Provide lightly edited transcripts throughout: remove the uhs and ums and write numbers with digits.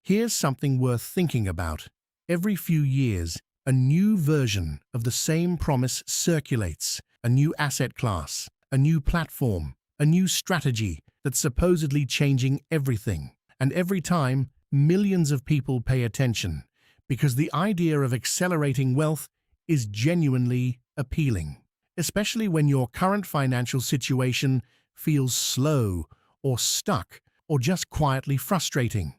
Here's something worth thinking about. Every few years, a new version of the same promise circulates, a new asset class, a new platform, a new strategy that's supposedly changing everything. And every time, millions of people pay attention, because the idea of accelerating wealth is genuinely appealing, especially when your current financial situation feels slow or stuck or just quietly frustrating.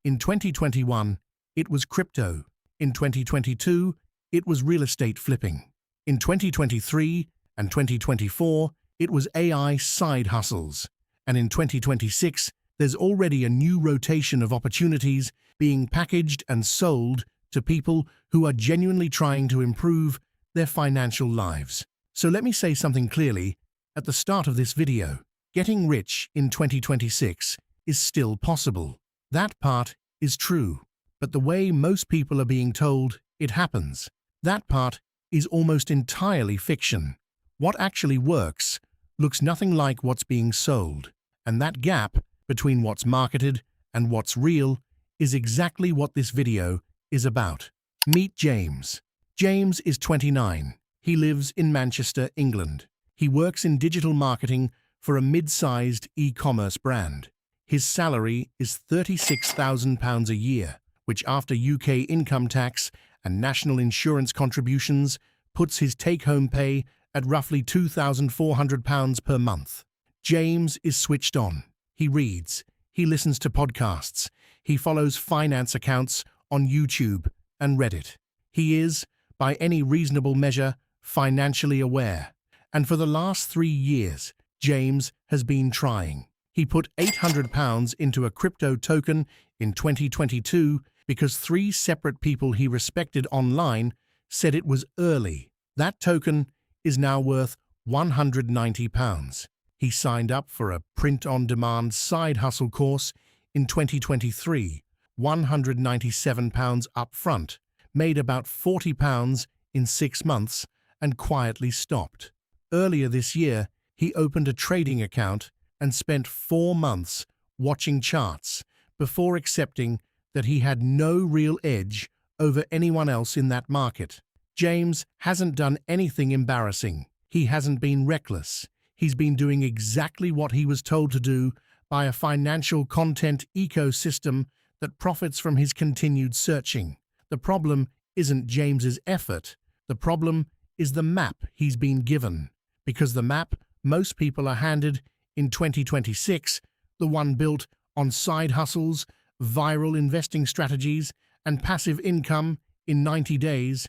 In 2021, it was crypto. In 2022, it was real estate flipping. In 2023 and 2024, it was AI side hustles. And in 2026, there's already a new rotation of opportunities being packaged and sold to people who are genuinely trying to improve their financial lives. So let me say something clearly at the start of this video. Getting rich in 2026 is still possible. That part is true. But the way most people are being told it happens, that part is almost entirely fiction. What actually works looks nothing like what's being sold. And that gap between what's marketed and what's real is exactly what this video is about. Meet James. James is 29. He lives in Manchester, England. He works in digital marketing for a mid-sized e-commerce brand. His salary is £36,000 a year, which after UK income tax and national insurance contributions puts his take-home pay at roughly £2,400 per month. James is switched on. He reads, he listens to podcasts, he follows finance accounts on YouTube and Reddit. He is, by any reasonable measure, financially aware. And for the last 3 years, James has been trying. He put £800 into a crypto token in 2022 because 3 separate people he respected online said it was early. That token is now worth £190. He signed up for a print-on-demand side hustle course in 2023, £197 up front, made about £40 in 6 months, and quietly stopped. Earlier this year, he opened a trading account and spent 4 months watching charts before accepting that he had no real edge over anyone else in that market. James hasn't done anything embarrassing. He hasn't been reckless. He's been doing exactly what he was told to do by a financial content ecosystem that profits from his continued searching. The problem isn't James's effort. The problem is the map he's been given. Because the map most people are handed in 2026, the one built on side hustles, viral investing strategies, and passive income in 90 days,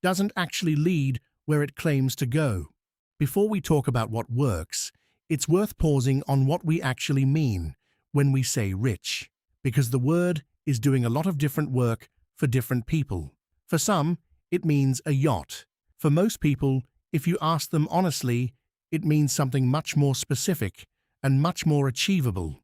doesn't actually lead where it claims to go. Before we talk about what works, it's worth pausing on what we actually mean when we say rich, because the word is doing a lot of different work for different people. For some, it means a yacht. For most people, if you ask them honestly, it means something much more specific and much more achievable.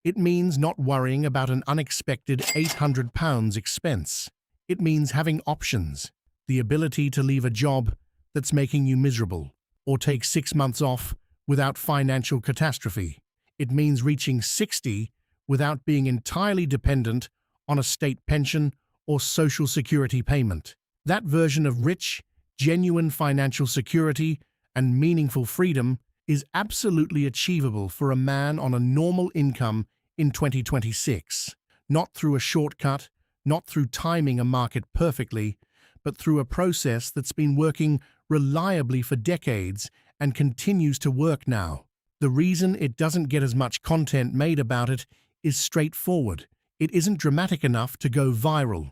It means not worrying about an unexpected £800 expense. It means having options, the ability to leave a job that's making you miserable, or take 6 months off without financial catastrophe. It means reaching 60 without being entirely dependent on a state pension or social security payment. That version of rich, genuine financial security and meaningful freedom is absolutely achievable for a man on a normal income in 2026. Not through a shortcut, not through timing a market perfectly, but through a process that's been working reliably for decades and continues to work now. The reason it doesn't get as much content made about it is straightforward. It isn't dramatic enough to go viral.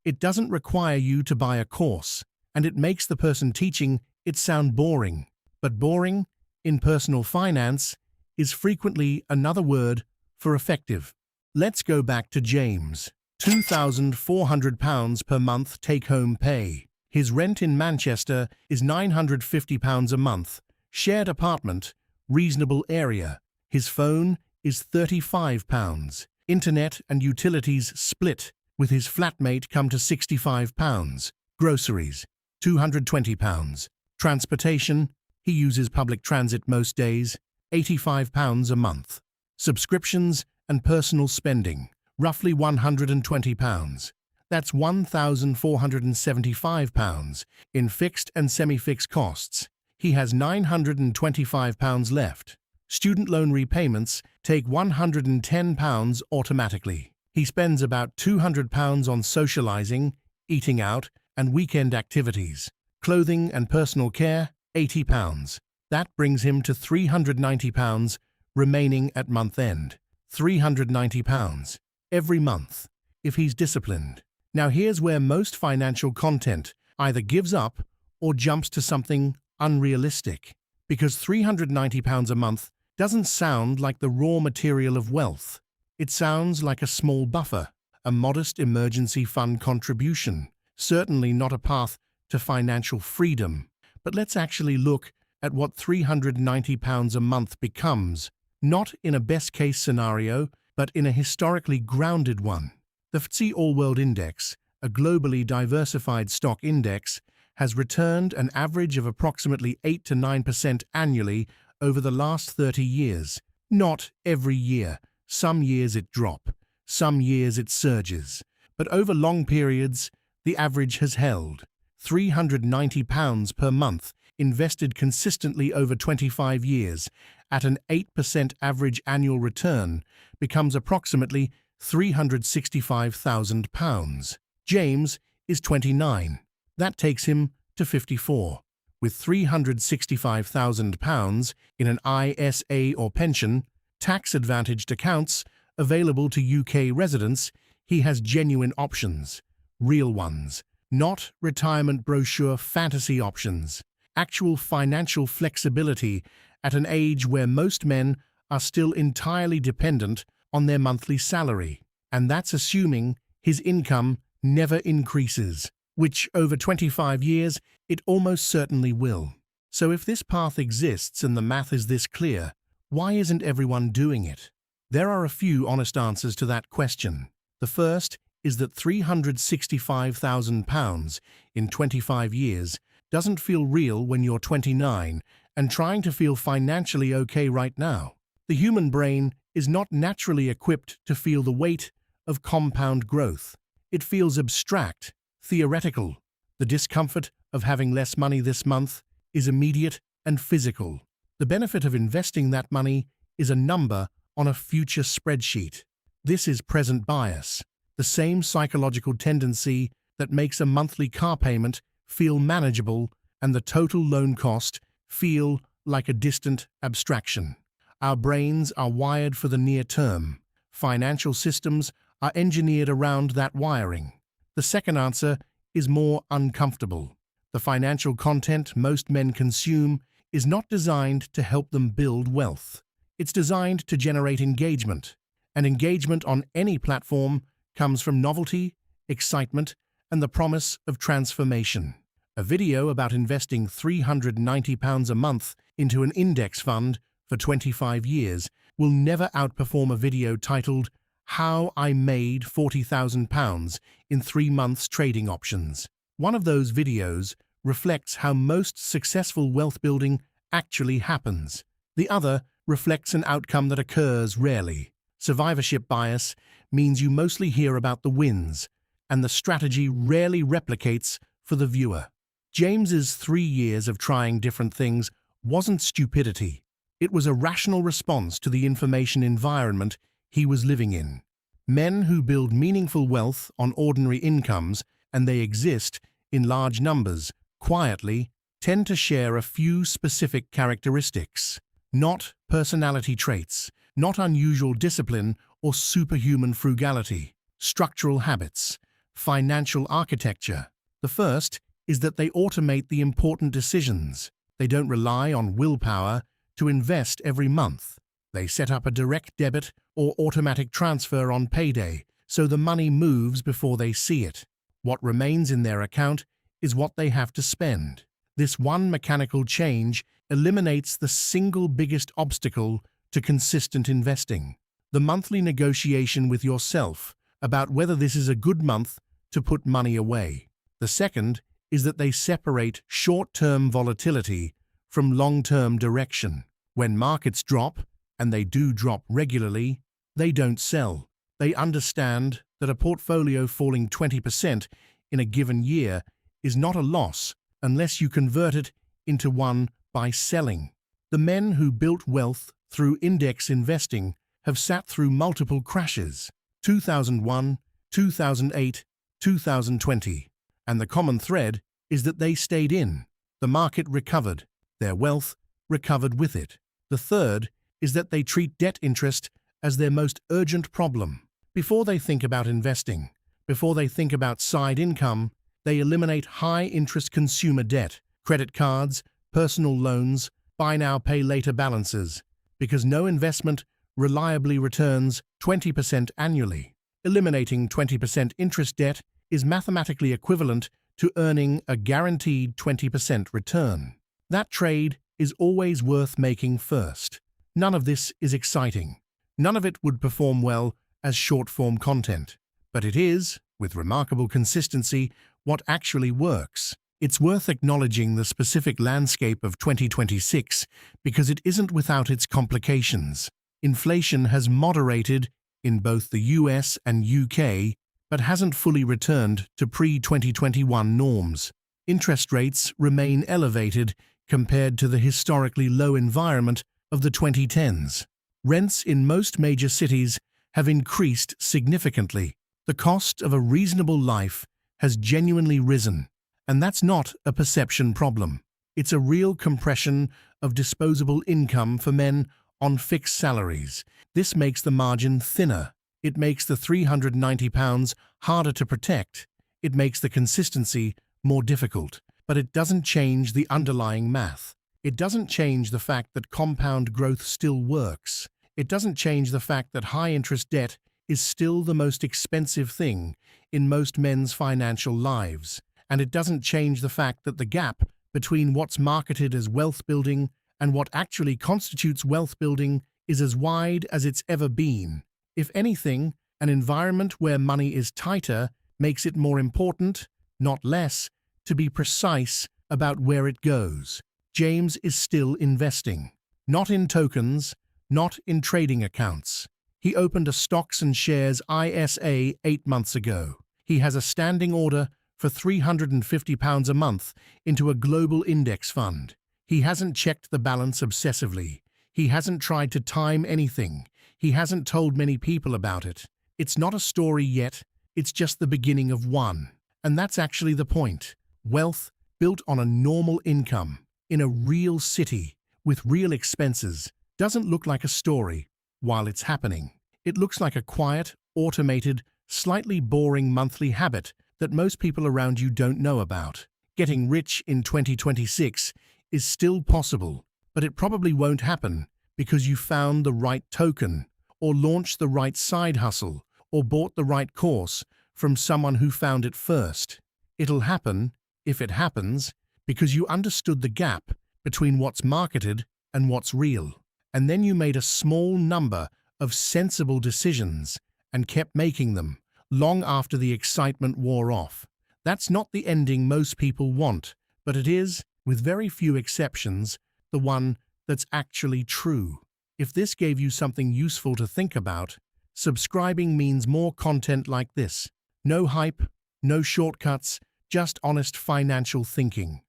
It doesn't require you to buy a course, and it makes the person teaching it sound boring. But boring, in personal finance, is frequently another word for effective. Let's go back to James. £2,400 per month take-home pay. His rent in Manchester is £950 a month. Shared apartment, reasonable area. His phone is £35. Internet and utilities split, with his flatmate come to £65. Groceries, £220. Transportation, he uses public transit most days, £85 a month. Subscriptions and personal spending, roughly £120. That's £1,475 in fixed and semi-fixed costs. He has £925 left. Student loan repayments take £110 automatically. He spends about £200 on socializing, eating out, and weekend activities. Clothing and personal care, £80. That brings him to £390 remaining at month end. £390 every month, if he's disciplined. Now here's where most financial content either gives up or jumps to something unrealistic, because £390 a month doesn't sound like the raw material of wealth. It sounds like a small buffer, a modest emergency fund contribution, certainly not a path to financial freedom. But let's actually look at what £390 a month becomes, not in a best-case scenario, but in a historically grounded one. The FTSE All-World Index, a globally diversified stock index, has returned an average of approximately 8 to 9% annually over the last 30 years. Not every year. Some years it drops, some years it surges. But over long periods, the average has held. £390 per month, invested consistently over 25 years, at an 8% average annual return, becomes approximately £365,000. James is 29. That takes him to 54. With £365,000 in an ISA or pension, tax-advantaged accounts available to UK residents, he has genuine options, real ones, not retirement brochure fantasy options, actual financial flexibility at an age where most men are still entirely dependent on their monthly salary, and that's assuming his income never increases, which over 25 years it almost certainly will. So if this path exists and the math is this clear, why isn't everyone doing it? There are a few honest answers to that question. The first is that £365,000 in 25 years doesn't feel real when you're 29 and trying to feel financially okay right now. The human brain is not naturally equipped to feel the weight of compound growth. It feels abstract, theoretical. The discomfort of having less money this month is immediate and physical. The benefit of investing that money is a number on a future spreadsheet. This is present bias, the same psychological tendency that makes a monthly car payment feel manageable and the total loan cost feel like a distant abstraction. Our brains are wired for the near term. Financial systems are engineered around that wiring. The second answer is more uncomfortable. The financial content most men consume is not designed to help them build wealth. It's designed to generate engagement, and engagement on any platform comes from novelty, excitement, and the promise of transformation. A video about investing £390 a month into an index fund for 25 years will never outperform a video titled "How I Made £40,000 in 3 Months Trading Options." One of those videos reflects how most successful wealth building actually happens. The other reflects an outcome that occurs rarely. Survivorship bias means you mostly hear about the wins, and the strategy rarely replicates for the viewer. James's 3 years of trying different things wasn't stupidity. It was a rational response to the information environment he was living in. Men who build meaningful wealth on ordinary incomes, and they exist in large numbers, quietly, tend to share a few specific characteristics. Not personality traits, not unusual discipline or superhuman frugality. Structural habits, financial architecture. The first is that they automate the important decisions. They don't rely on willpower to invest every month. They set up a direct debit or automatic transfer on payday, so the money moves before they see it. What remains in their account is what they have to spend. This one mechanical change eliminates the single biggest obstacle to consistent investing: the monthly negotiation with yourself about whether this is a good month to put money away. The second is that they separate short-term volatility from long-term direction. When markets drop, and they do drop regularly, they don't sell. They understand that a portfolio falling 20% in a given year is not a loss unless you convert it into one by selling. The men who built wealth through index investing have sat through multiple crashes: 2001, 2008, 2020. And the common thread is that they stayed in. The market recovered. Their wealth recovered with it. The third is that they treat debt interest as their most urgent problem. Before they think about investing, before they think about side income, they eliminate high-interest consumer debt, credit cards, personal loans, buy now, pay later balances, because no investment reliably returns 20% annually. Eliminating 20% interest debt is mathematically equivalent to earning a guaranteed 20% return. That trade is always worth making first. None of this is exciting. None of it would perform well as short-form content. But it is, with remarkable consistency, what actually works. It's worth acknowledging the specific landscape of 2026 because it isn't without its complications. Inflation has moderated in both the US and UK, but hasn't fully returned to pre-2021 norms. Interest rates remain elevated compared to the historically low environment of the 2010s. Rents in most major cities have increased significantly. The cost of a reasonable life has genuinely risen, and that's not a perception problem. It's a real compression of disposable income for men on fixed salaries. This makes the margin thinner. It makes the £390 harder to protect. It makes the consistency more difficult. But it doesn't change the underlying math. It doesn't change the fact that compound growth still works. It doesn't change the fact that high-interest debt is still the most expensive thing in most men's financial lives. And it doesn't change the fact that the gap between what's marketed as wealth building and what actually constitutes wealth building is as wide as it's ever been. If anything, an environment where money is tighter makes it more important, not less, to be precise about where it goes. James is still investing. Not in tokens, not in trading accounts. He opened a stocks and shares ISA 8 months ago. He has a standing order for £350 a month into a global index fund. He hasn't checked the balance obsessively. He hasn't tried to time anything. He hasn't told many people about it. It's not a story yet, it's just the beginning of one. And that's actually the point. Wealth built on a normal income, in a real city, with real expenses, doesn't look like a story while it's happening. It looks like a quiet, automated, slightly boring monthly habit that most people around you don't know about. Getting rich in 2026 is still possible, but it probably won't happen because you found the right token, or launched the right side hustle, or bought the right course from someone who found it first. It'll happen, if it happens, because you understood the gap between what's marketed and what's real. And then you made a small number of sensible decisions and kept making them, long after the excitement wore off. That's not the ending most people want, but it is, with very few exceptions, the one that's actually true. If this gave you something useful to think about, subscribing means more content like this. No hype, no shortcuts, just honest financial thinking.